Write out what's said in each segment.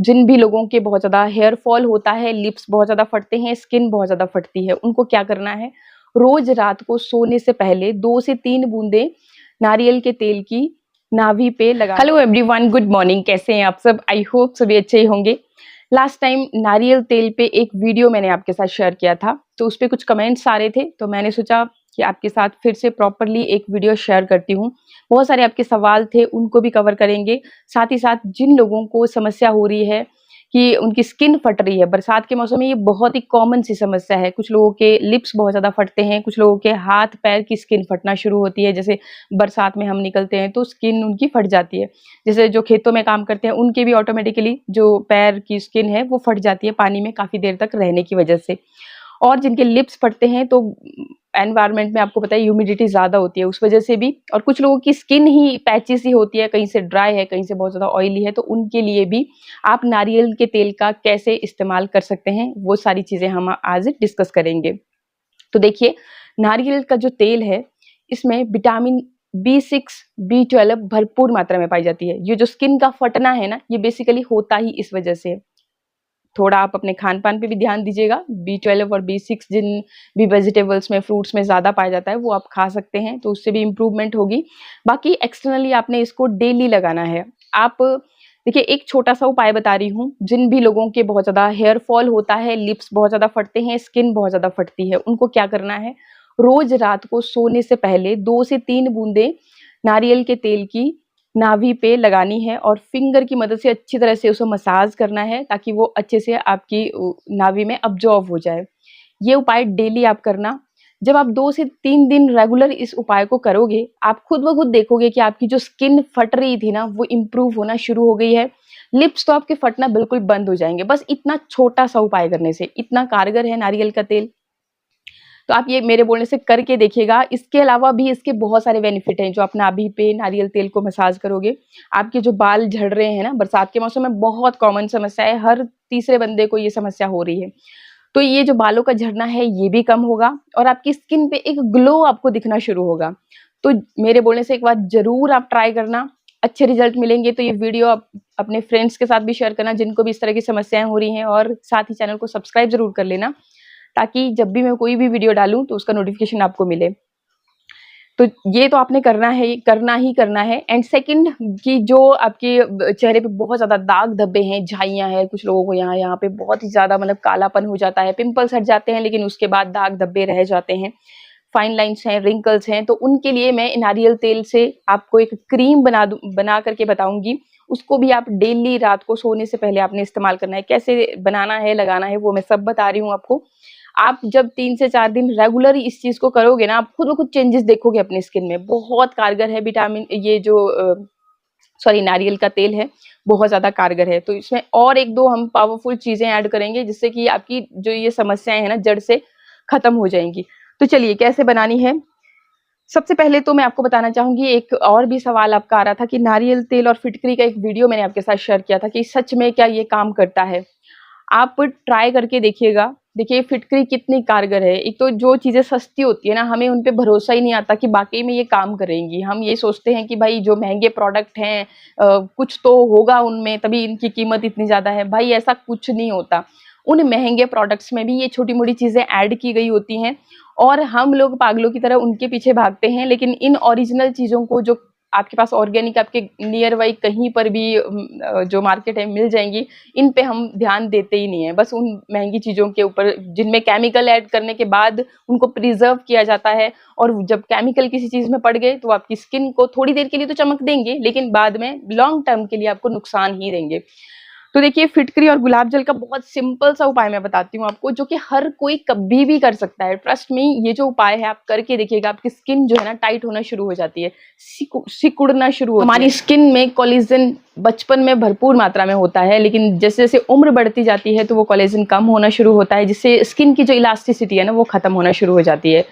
जिन भी लोगों के बहुत ज़्यादा हेयर फॉल होता है, लिप्स बहुत ज़्यादा फटते हैं, स्किन बहुत ज़्यादा फटती है, उनको क्या करना है, रोज़ रात को सोने से पहले 2 से 3 बूंदें नारियल के तेल की नाभि पे लगा। Hello everyone, good morning. कैसे हैं आप सब? आई होप सभी अच्छे ही होंगे। लास्ट टाइम नारियल तेल पे एक वीडियो मैंने आपके साथ शेयर किया था, तो उस पे कुछ कमेंट्स आ रहे थे, तो मैंने सोचा कि आपके साथ फिर से प्रॉपरली एक वीडियो शेयर करती हूँ। बहुत सारे आपके सवाल थे, उनको भी कवर करेंगे। साथ ही साथ जिन लोगों को समस्या हो रही है कि उनकी स्किन फट रही है, बरसात के मौसम में ये बहुत ही कॉमन सी समस्या है। कुछ लोगों के लिप्स बहुत ज़्यादा फटते हैं, कुछ लोगों के हाथ पैर की स्किन फटना शुरू होती है। जैसे बरसात में हम निकलते हैं तो स्किन उनकी फट जाती है। जैसे जो खेतों में काम करते हैं उनके भी ऑटोमेटिकली जो पैर की स्किन है वो फट जाती है पानी में काफ़ी देर तक रहने की वजह से। और जिनके लिप्स फटते हैं तो एनवायरनमेंट में आपको पता है ह्यूमिडिटी ज़्यादा होती है, उस वजह से भी। और कुछ लोगों की स्किन ही पैची सी होती है, कहीं से ड्राई है, कहीं से बहुत ज़्यादा ऑयली है, तो उनके लिए भी आप नारियल के तेल का कैसे इस्तेमाल कर सकते हैं, वो सारी चीज़ें हम आज डिस्कस करेंगे। तो देखिए, नारियल का जो तेल है, इसमें विटामिन B6, B12 भरपूर मात्रा में पाई जाती है। ये जो स्किन का फटना है ना, ये बेसिकली होता ही इस वजह से है। थोड़ा आप अपने खान-पान पे भी ध्यान दीजिएगा। B12 और B6 जिन भी वेजिटेबल्स में, फ्रूट्स में ज़्यादा पाया जाता है, वो आप खा सकते हैं, तो उससे भी इम्प्रूवमेंट होगी। बाकी एक्सटर्नली आपने इसको डेली लगाना है। आप देखिए, एक छोटा-सा उपाय बता रही हूँ, जिन भी लोगों के बहुत ज़्यादा हेयर फॉल होता है, लिप्स बहुत ज़्यादा फटते हैं, स्किन बहुत ज़्यादा फटती है, उनको क्या करना है, रोज़ रात को सोने से पहले 2 से 3 बूंदें नारियल के तेल की नाभि पे लगानी है और फिंगर की मदद से अच्छी तरह से उसे मसाज करना है, ताकि वो अच्छे से आपकी नाभि में अब्जॉर्ब हो जाए। ये उपाय डेली आप करना। जब आप 2 से 3 दिन रेगुलर इस उपाय को करोगे, आप खुद ब खुद देखोगे कि आपकी जो स्किन फट रही थी ना, वो इम्प्रूव होना शुरू हो गई है। लिप्स तो आपके फटना बिल्कुल बंद हो जाएँगे, बस इतना छोटा-सा उपाय करने से। इतना कारगर है नारियल का तेल। तो आप ये मेरे बोलने से करके देखिएगा। इसके अलावा भी इसके बहुत सारे बेनिफिट हैं। जो आप नाभि पे नारियल तेल को मसाज करोगे, आपके जो बाल झड़ रहे हैं ना, बरसात के मौसम में बहुत कॉमन समस्या है, हर तीसरे बंदे को ये समस्या हो रही है। तो ये जो बालों का झड़ना है, ये भी कम होगा और आपकी स्किन पे एक ग्लो आपको दिखना शुरू होगा। तो मेरे बोलने से एक बार ज़रूर आप ट्राई करना, अच्छे रिजल्ट मिलेंगे। तो ये वीडियो आप अपने फ्रेंड्स के साथ भी शेयर करना, जिनको भी इस तरह की समस्याएँ हो रही हैं, और साथ ही चैनल को सब्सक्राइब ज़रूर कर लेना, ताकि जब भी मैं कोई भी वीडियो डालूँ तो उसका नोटिफिकेशन आपको मिले। तो ये तो आपने करना ही करना है। एंड सेकंड कि जो आपके चेहरे पे बहुत ज़्यादा दाग धब्बे हैं, झाइयाँ हैं, कुछ लोगों को यहाँ पे बहुत ही ज़्यादा मतलब कालापन हो जाता है, पिंपल्स हट जाते हैं, लेकिन उसके बाद दाग धब्बे रह जाते हैं, फाइन लाइन्स हैं, रिंकल्स हैं, तो उनके लिए मैं नारियल तेल से आपको एक क्रीम बना करके बताऊँगी। उसको भी आप डेली रात को सोने से पहले आपने इस्तेमाल करना है। कैसे बनाना है, लगाना है, वो मैं सब बता रही हूँ आपको। आप जब 3 से 4 दिन रेगुलर इस चीज़ को करोगे ना, आप खुद ब खुद चेंजेस देखोगे अपनी स्किन में। बहुत कारगर है विटामिन ये जो नारियल का तेल है, बहुत ज़्यादा कारगर है। तो इसमें और 1-2 हम पावरफुल चीज़ें ऐड करेंगे, जिससे कि आपकी जो ये समस्याएँ हैं ना, जड़ से खत्म हो जाएँगी। तो चलिए कैसे बनानी है? सबसे पहले तो मैं आपको बताना चाहूँगी, एक और भी सवाल आपका आ रहा था कि नारियल तेल और फिटकरी का एक वीडियो मैंने आपके साथ शेयर किया था कि सच में क्या ये काम करता है? आप ट्राई करके देखिएगा। देखिए फिटकरी कितनी कारगर है। एक तो जो चीज़ें सस्ती होती है ना, हमें उन पे भरोसा ही नहीं आता कि वाक़ई में ये काम करेंगी। हम ये सोचते हैं कि भाई जो महँगे प्रोडक्ट हैं कुछ तो होगा उनमें, तभी इनकी कीमत इतनी ज़्यादा है। भाई ऐसा कुछ नहीं होता। उन महँगे प्रोडक्ट्स में भी ये छोटी-मोटी चीज़ें ऐड की गई होती हैं और हम लोग पागलों की तरह उनके पीछे भागते हैं। लेकिन इन ओरिजिनल चीज़ों को जो आपके पास ऑर्गेनिक आपके नियर बाई कहीं पर भी जो मार्केट है मिल जाएँगी, इन पे हम ध्यान देते ही नहीं है। बस उन महँगी चीज़ों के ऊपर जिनमें केमिकल ऐड करने के बाद उनको प्रिज़र्व किया जाता है, और जब केमिकल किसी चीज़ में पड़ गए तो आपकी स्किन को थोड़ी देर के लिए तो चमक देंगे, लेकिन बाद में लॉन्ग टर्म के लिए आपको नुकसान ही देंगे। तो देखिए फिटकरी और गुलाब जल का बहुत सिंपल सा उपाय मैं बताती हूँ आपको, जो कि हर कोई कभी भी कर सकता है। ट्रस्ट मी, ये जो उपाय है आप करके देखिएगा, आपकी स्किन जो है ना टाइट होना शुरू हो जाती है, सिकुड़ना शुरू होती है। हमारी स्किन में कोलेजन बचपन में भरपूर मात्रा में होता है, लेकिन जैसे जैसे उम्र बढ़ती जाती है तो वो कोलेजन कम होना शुरू होता है, जिससे स्किन की जो इलास्टिसिटी है ना वो खत्म होना शुरू हो जाती है।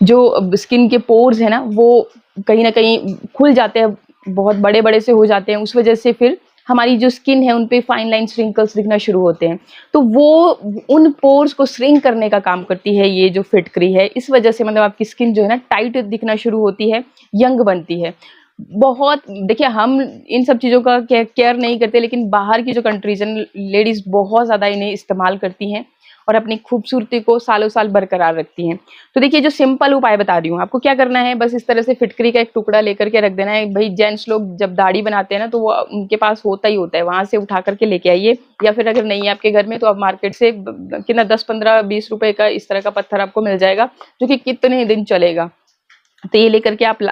जो स्किन के पोर्स है ना वो कहीं ना कहीं खुल जाते हैं, बहुत बड़े बड़े से हो जाते हैं। उस वजह से फिर हमारी जो स्किन है उन पे फाइन लाइन रिंकल्स दिखना शुरू होते हैं। तो वो उन पोर्स को श्रिंक करने का काम करती है ये जो फिटकरी है। इस वजह से मतलब आपकी स्किन जो है ना टाइट दिखना शुरू होती है, यंग बनती है। बहुत देखिए, हम इन सब चीज़ों का केयर नहीं करते, लेकिन बाहर की जो कंट्रीज़ हैं, लेडीज़ बहुत ज़्यादा इन्हें इस्तेमाल करती हैं और अपनी खूबसूरती को सालों-साल बरकरार रखती हैं। तो देखिए, जो सिंपल उपाय बता रही हूँ, आपको क्या करना है, बस इस तरह से फिटकरी का एक टुकड़ा लेकर के रख देना है। भई जेंट्स लोग जब दाढ़ी बनाते हैं ना, तो वो उनके पास होता ही होता है, वहाँ से उठा कर के लेके आइए, या फिर अगर नहीं है आपके घर में, तो आप मार्केट से कितना 10, 15, 20 रुपए का इस तरह का पत्थर आपको मिल जाएगा, जो कि कितने दिन चलेगा। तो ये लेकर के आप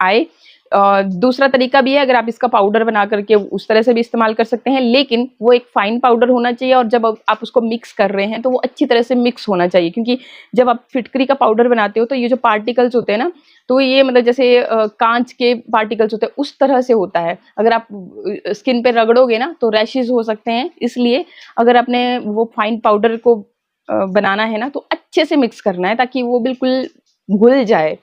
आए। दूसरा तरीका भी है, अगर आप इसका पाउडर बना करके उस तरह से भी इस्तेमाल कर सकते हैं, लेकिन वो एक फाइन पाउडर होना चाहिए, और जब आप उसको मिक्स कर रहे हैं तो वो अच्छी तरह से मिक्स होना चाहिए, क्योंकि जब आप फिटकरी का पाउडर बनाते हो तो ये जो पार्टिकल्स होते हैं ना, तो ये मतलब जैसे कांच के पार्टिकल्स होते हैं उस तरह से होता है। अगर आप स्किन पे रगड़ोगे ना तो रैशेज हो सकते हैं, इसलिए अगर आपने वो फाइन पाउडर को बनाना है ना, तो अच्छे से मिक्स करना है ताकि वो बिल्कुल घुल जाए।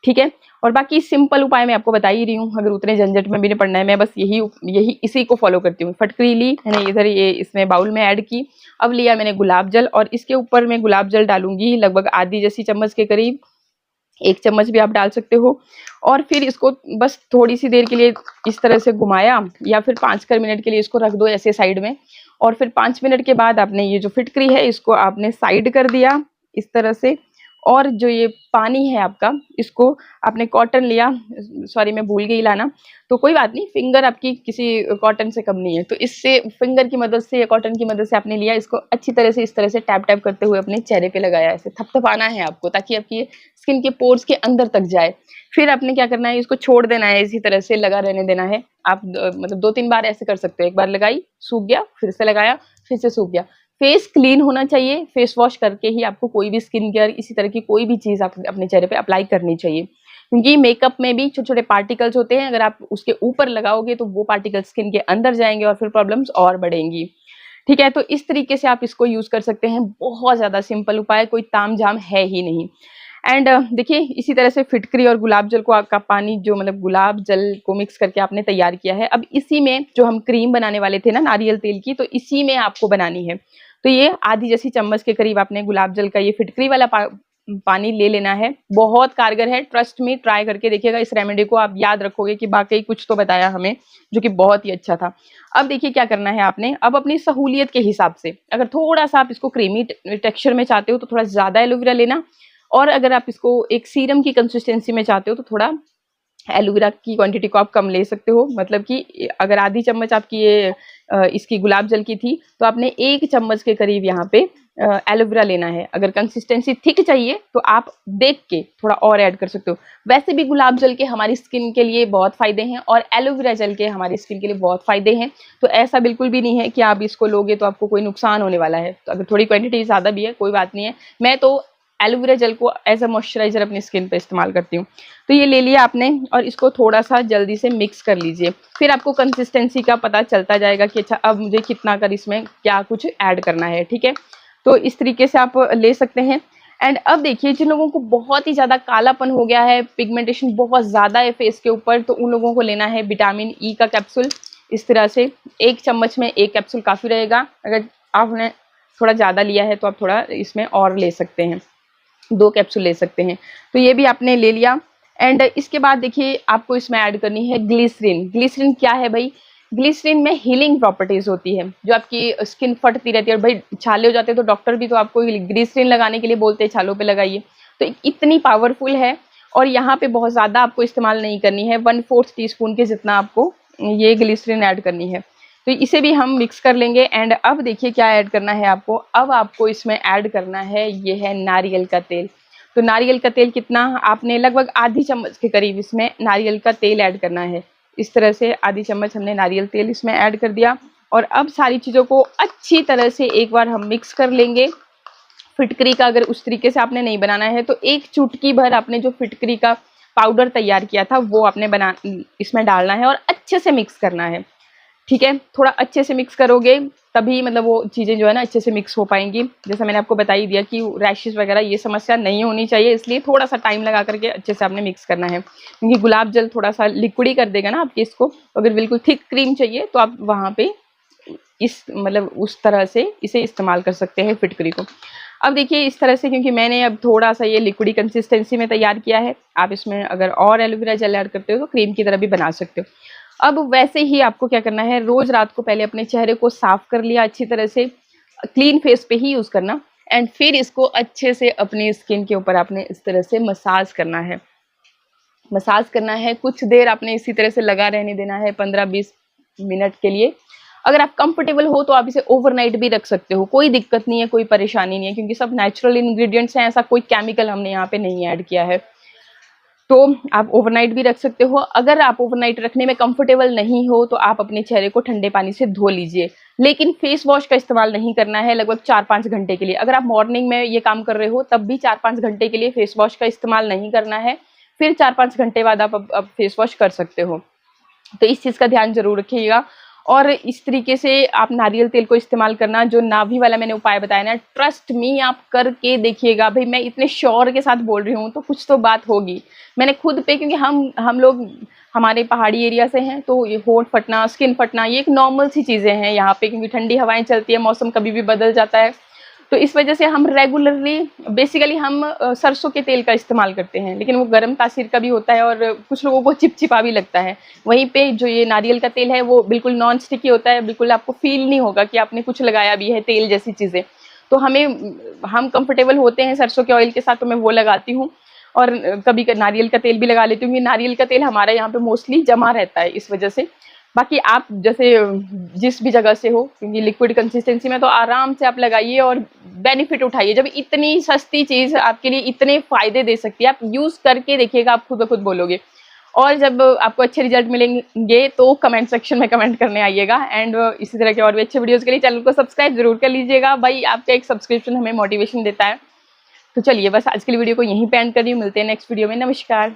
ठीक है? और बाकी सिंपल उपाय मैं आपको बता ही रही हूँ, अगर उतने झंझट में भी नहीं पड़ना है, मैं बस यही इसी को फ़ॉलो करती हूँ। फटकरी ली मैंने, इधर ये इसमें बाउल में ऐड की। अब लिया मैंने गुलाब जल, और इसके ऊपर मैं गुलाब जल डालूँगी लगभग आधी जैसी चम्मच के करीब, 1 चम्मच भी आप डाल सकते हो। और फिर इसको बस थोड़ी-सी देर के लिए इस तरह से घुमाया, या फिर 5 कर मिनट के लिए इसको रख दो ऐसे साइड में, और फिर 5 मिनट के बाद आपने ये जो फिटकरी है इसको आपने साइड कर दिया इस तरह से। और जो ये पानी है आपका, इसको आपने कॉटन लिया, सॉरी मैं भूल गई लाना, तो कोई बात नहीं, फिंगर आपकी किसी कॉटन से कम नहीं है, तो इससे फिंगर की मदद से या कॉटन की मदद से आपने लिया, इसको अच्छी तरह से इस तरह से टैप-टैप करते हुए अपने चेहरे पे लगाया, ऐसे थपथपाना है आपको, ताकि आपकी स्किन के पोर्स के अंदर तक जाए। फिर आपने क्या करना है, इसको छोड़ देना है, इसी तरह से लगा रहने देना है। आप मतलब 2-3 बार ऐसे कर सकते हो, एक बार लगाई, सूख गया, फिर से लगाया, फिर से सूख गया। फेस क्लीन होना चाहिए, फेस वॉश करके ही आपको कोई भी स्किन केयर, इसी तरह की कोई भी चीज़ आप अपने चेहरे पे अप्लाई करनी चाहिए। क्योंकि मेकअप में भी छोटे-छोटे पार्टिकल्स होते हैं, अगर आप उसके ऊपर लगाओगे तो वो पार्टिकल्स स्किन के अंदर जाएँगे और फिर प्रॉब्लम्स और बढ़ेंगी। ठीक है? तो इस तरीके से आप इसको यूज़ कर सकते हैं, बहुत ज़्यादा सिंपल उपाय, कोई तामझाम है ही नहीं। एंड देखिए, इसी तरह से फिटकरी और गुलाब जल को का पानी, जो मतलब गुलाब जल को मिक्स करके आपने तैयार किया है, अब इसी में जो हम क्रीम बनाने वाले थे ना नारियल तेल की, तो इसी में आपको बनानी है। तो ये आधी जैसी चम्मच के करीब आपने गुलाब जल का ये फिटकरी वाला पानी ले लेना है। बहुत कारगर है, ट्रस्ट मी, ट्राई करके देखिएगा इस रेमेडी को, आप याद रखोगे कि वाक़ई कुछ तो बताया हमें, जो कि बहुत ही अच्छा था। अब देखिए क्या करना है आपने, अब अपनी सहूलियत के हिसाब से, अगर थोड़ा-सा आप इसको क्रीमी टेक्सचर में चाहते हो तो थोड़ा ज़्यादा एलोवेरा लेना, और अगर आप इसको एक सीरम की कंसिस्टेंसी में चाहते हो तो थोड़ा एलोवेरा की क्वांटिटी को आप कम ले सकते हो। मतलब कि अगर आधी चम्मच आपकी ये इसकी गुलाब जल की थी, तो आपने 1 चम्मच के करीब यहाँ पे एलोवेरा लेना है। अगर कंसिस्टेंसी थिक चाहिए तो आप देख के थोड़ा और ऐड कर सकते हो। वैसे भी गुलाब जल के हमारी स्किन के लिए बहुत फ़ायदे हैं, और एलोवेरा जल के हमारी स्किन के लिए बहुत फ़ायदे हैं। तो ऐसा बिल्कुल भी नहीं है कि आप इसको लोगे तो आपको कोई नुकसान होने वाला है। तो अगर थोड़ी क्वांटिटी ज़्यादा भी है, कोई बात नहीं है। मैं तो एलोवेरा जेल को एज़ अ मॉइस्चराइज़र अपनी स्किन पे इस्तेमाल करती हूँ। तो ये ले लिया आपने, और इसको थोड़ा-सा जल्दी से मिक्स कर लीजिए। फिर आपको कंसिस्टेंसी का पता चलता जाएगा कि अच्छा, अब मुझे कितना कर इसमें क्या कुछ ऐड करना है, ठीक है? तो इस तरीके से आप ले सकते हैं। एंड अब देखिए, जिन लोगों को बहुत ही ज़्यादा कालापन हो गया है, पिगमेंटेशन बहुत ज़्यादा है फेस के ऊपर, तो उन लोगों को लेना है विटामिन ई का कैप्सूल। इस तरह से 1 चम्मच में 1 कैप्सूल काफ़ी रहेगा। अगर आपने थोड़ा ज़्यादा लिया है तो आप थोड़ा इसमें और ले सकते हैं। 2 कैप्सूल ले सकते हैं। तो ये भी आपने ले लिया। एंड इसके बाद देखिए, आपको इसमें ऐड करनी है ग्लिसरीन। ग्लिसरीन क्या है भई? ग्लिसरीन में हीलिंग प्रॉपर्टीज़ होती है। जो आपकी स्किन फटती रहती है और भई छाले हो जाते हैं, तो डॉक्टर भी तो आपको ग्लिसरीन लगाने के लिए बोलते हैं, छालों पे लगाइए। तो इतनी पावरफुल है, और यहाँ पे बहुत ज़्यादा आपको इस्तेमाल नहीं करनी है, 1/4 टीस्पून के जितना आपको ये ग्लिसरीन ऐड करनी है। तो इसे भी हम मिक्स कर लेंगे। एंड अब देखिए क्या ऐड करना है आपको, अब आपको इसमें ऐड करना है, ये है नारियल का तेल। तो नारियल का तेल कितना, आपने लगभग आधी चम्मच के करीब इसमें नारियल का तेल ऐड करना है। इस तरह से आधी चम्मच हमने नारियल तेल इसमें ऐड कर दिया, और अब सारी चीज़ों को अच्छी तरह से एक बार हम मिक्स कर लेंगे। फिटकरी का अगर उस तरीके से आपने नहीं बनाना है, तो 1 चुटकी भर आपने जो फिटकरी का पाउडर तैयार किया था वो आपने इसमें डालना है, और अच्छे से मिक्स करना है। ठीक है? थोड़ा अच्छे से मिक्स करोगे तभी मतलब वो चीज़ें जो है ना अच्छे से मिक्स हो पाएँगी। जैसा मैंने आपको बता ही दिया कि रैशेज़ वगैरह ये समस्या नहीं होनी चाहिए, इसलिए थोड़ा-सा टाइम लगा करके अच्छे से आपने मिक्स करना है। क्योंकि गुलाब जल थोड़ा-सा लिक्विडी कर देगा ना आपके इसको। अगर बिल्कुल थिक क्रीम चाहिए तो आप वहाँ पे इस मतलब उस तरह से इसे इस्तेमाल कर सकते हैं फिटकरी को। अब देखिए इस तरह से, क्योंकि मैंने अब थोड़ा-सा ये लिक्विडी कंसिस्टेंसी में तैयार किया है, आप इसमें अगर और एलोवेरा जेल ऐड करते हो तो क्रीम की तरह भी बना सकते हो। अब वैसे ही आपको क्या करना है, रोज़ रात को पहले अपने चेहरे को साफ कर लिया अच्छी तरह से, क्लीन फेस पे ही यूज़ करना, एंड फिर इसको अच्छे से अपनी स्किन के ऊपर आपने इस तरह से मसाज करना है। मसाज करना है, कुछ देर आपने इसी तरह से लगा रहने देना है, 15-20 मिनट के लिए। अगर आप कंफर्टेबल हो तो आप इसे ओवरनाइट भी रख सकते हो, कोई दिक्कत नहीं है, कोई परेशानी नहीं है, क्योंकि सब नेचुरल इंग्रेडिएंट्स हैं, ऐसा कोई केमिकल हमने यहाँ पे नहीं ऐड किया है। तो आप ओवरनाइट भी रख सकते हो। अगर आप ओवरनाइट रखने में कंफर्टेबल नहीं हो तो आप अपने चेहरे को ठंडे पानी से धो लीजिए, लेकिन फेस वॉश का इस्तेमाल नहीं करना है लगभग 4-5 घंटे के लिए। अगर आप मॉर्निंग में ये काम कर रहे हो तब भी 4-5 घंटे के लिए फेस वॉश का इस्तेमाल नहीं करना है, फिर 4-5 घंटे बाद आप अब फेस वॉश कर सकते हो। तो इस चीज़ का ध्यान ज़रूर रखिएगा। और इस तरीके से आप नारियल तेल को इस्तेमाल करना, जो नाभि वाला मैंने उपाय बताया ना, ट्रस्ट मी आप करके देखिएगा। भाई मैं इतने श्योर के साथ बोल रही हूँ तो कुछ तो बात होगी। मैंने खुद पे, क्योंकि हम लोग हमारे पहाड़ी एरिया से हैं, तो ये होंठ फटना, स्किन फटना ये एक नॉर्मल सी चीज़ें हैं यहाँ पे, क्योंकि ठंडी हवाएं चलती है, मौसम कभी भी बदल जाता है। तो इस वजह से हम रेगुलरली बेसिकली हम सरसों के तेल का इस्तेमाल करते हैं, लेकिन वो गर्म तासीर का भी होता है और कुछ लोगों को चिपचिपा भी लगता है। वहीं पे जो ये नारियल का तेल है वो बिल्कुल नॉन स्टिकी होता है, बिल्कुल आपको फील नहीं होगा कि आपने कुछ लगाया भी है, तेल जैसी चीज़ें। तो हम कंफर्टेबल होते हैं सरसों के ऑयल के साथ, तो मैं वो लगाती हूँ। और कभी नारियल का तेल भी लगा लेती हूँ, नारियल का तेल हमारे यहाँ पे मोस्टली जमा रहता है इस वजह से। बाकी आप जैसे जिस भी जगह से हो, क्योंकि लिक्विड कंसिस्टेंसी में, तो आराम से आप लगाइए और बेनिफिट उठाइए। जब इतनी सस्ती चीज़ आपके लिए इतने फ़ायदे दे सकती है, आप यूज़ करके देखिएगा, आप खुद ब खुद बोलोगे। और जब आपको अच्छे रिजल्ट मिलेंगे तो कमेंट सेक्शन में कमेंट करने आइएगा। एंड इसी तरह के और भी अच्छे वीडियोज़ के लिए चैनल को सब्सक्राइब ज़रूर कर लीजिएगा। भाई आपका एक सब्सक्रिप्शन हमें मोटिवेशन देता है। तो चलिए बस आज के लिए वीडियो को यहीं पे एंड कर रही हूँ, मिलते हैं नेक्स्ट वीडियो में। नमस्कार।